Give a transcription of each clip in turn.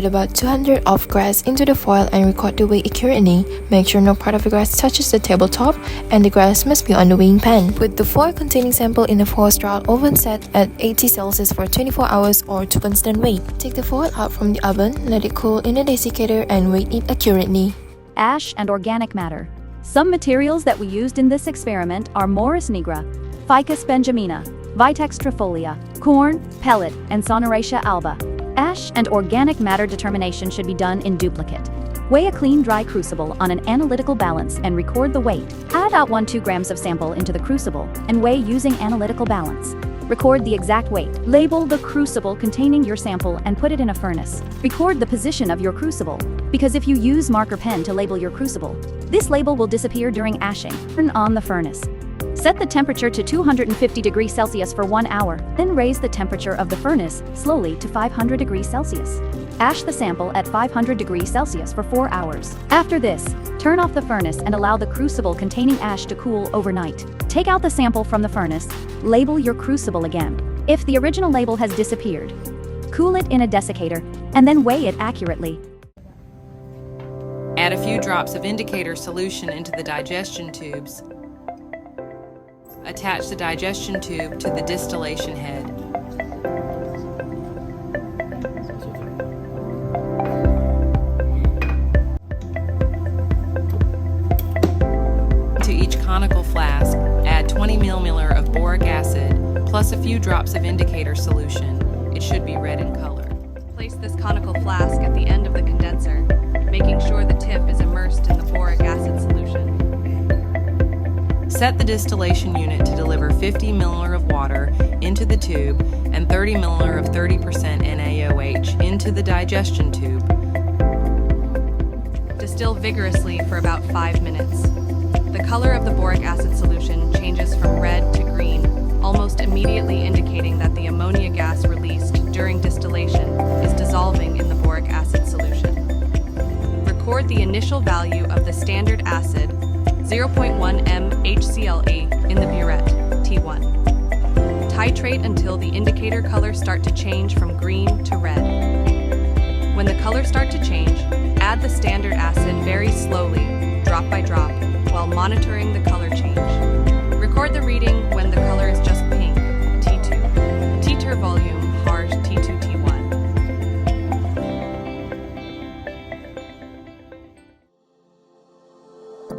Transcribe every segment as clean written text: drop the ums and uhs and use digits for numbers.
Put about 200 of grass into the foil and record the weight accurately. Make sure no part of the grass touches the tabletop and the grass must be on the weighing pan. Put the foil containing sample in a force-trial oven set at 80 Celsius for 24 hours or to constant weight. Take the foil out from the oven, let it cool in a desiccator and weight it accurately. Ash and organic matter. Some materials that we used in this experiment are Morus nigra, Ficus benjamina, Vitex trifolia, corn, pellet, and Soneratia alba. Ash and organic matter determination should be done in duplicate. Weigh a clean, dry crucible on an analytical balance and record the weight. Add out 1-2 grams of sample into the crucible and weigh using analytical balance. Record the exact weight. Label the crucible containing your sample and put it in a furnace. Record the position of your crucible, because if you use marker pen to label your crucible, this label will disappear during ashing. Turn on the furnace. Set the temperature to 250 degrees Celsius for 1 hour, then raise the temperature of the furnace slowly to 500 degrees Celsius. Ash the sample at 500 degrees Celsius for 4 hours. After this, turn off the furnace and allow the crucible containing ash to cool overnight. Take out the sample from the furnace, label your crucible again. If the original label has disappeared, cool it in a desiccator, and then weigh it accurately. Add a few drops of indicator solution into the digestion tubes. Attach the digestion tube to the distillation head. To each conical flask, add 20 milliliters of boric acid plus a few drops of indicator solution. It should be red in color. Place this conical flask at the end of the condenser, making sure the tip is immersed in the boric acid solution. Set the distillation unit to deliver 50 milliliters of water into the tube and 30 milliliters of 30% NaOH into the digestion tube. Distill vigorously for about 5 minutes. The color of the boric acid solution changes from red to green, almost immediately indicating that the ammonia gas released during distillation is dissolving in the boric acid solution. Record the initial value of the standard acid 0.1 m HCl8 in the burette, T1. Titrate until the indicator colors start to change from green to red. When the colors start to change, add the standard acid very slowly, drop by drop, while monitoring the color change. Record the reading when the color is just pink, T2. Titer volume, harsh, T2, T1.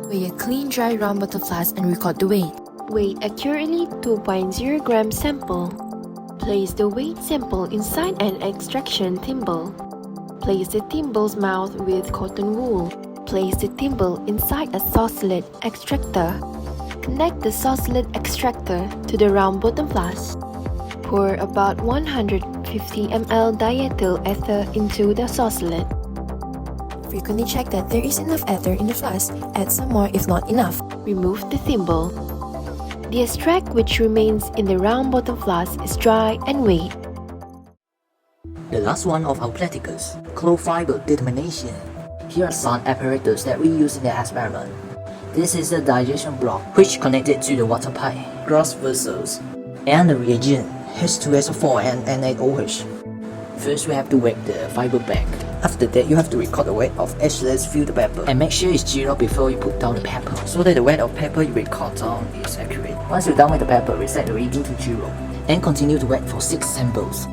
Weigh a clean, dry round bottom flask and record the weight. Weight accurately 2.0 gram sample. Place the weight sample inside an extraction thimble. Place the thimble's mouth with cotton wool. Place the thimble inside a sauce lid extractor. Connect the sauce lid extractor to the round bottom flask. Pour about 150 ml diethyl ether into the sauce lid. Frequently check that there is enough ether in the flask. Add some more if not enough. Remove the thimble. The extract which remains in the round bottom flask is dry and weighed. The last one of our practicals, cloth fiber determination. Here are some apparatus that we use in the experiment. This is the digestion block, which connected to the water pipe, glass vessels, and the reagent H2SO4 and NaOH. First, we have to weigh the fiber bag. After that, you have to record the weight of edgeless filter paper and make sure it's 0 before you put down the paper, so that the weight of paper you record down is accurate. Once you're done with the paper, reset the reading to 0 and continue to weigh for 6 samples.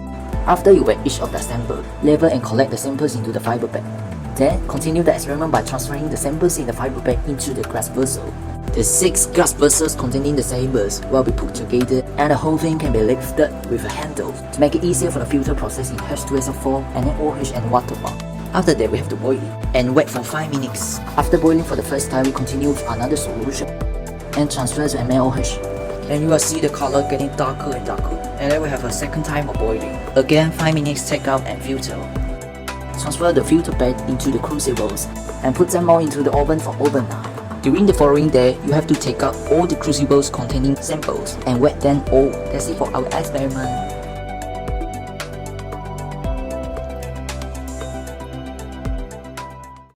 After you weigh each of the samples, label and collect the samples into the fiber bag. Then, continue the experiment by transferring the samples in the fiber bag into the glass vessel. The 6 glass vessels containing the samples will be put together and the whole thing can be lifted with a handle to make it easier for the filter processing H2SO4, NaOH and water bar. After that, we have to boil it and wait for 5 minutes. After boiling for the first time, we continue with another solution and transfer to NaOH. And you will see the color getting darker and darker. And then we have a second time of boiling. Again, 5 minutes, take out and filter. Transfer the filter bag into the crucibles and put them all into the oven for overnight. During the following day, you have to take out all the crucibles containing samples and wet them all. That's it for our experiment.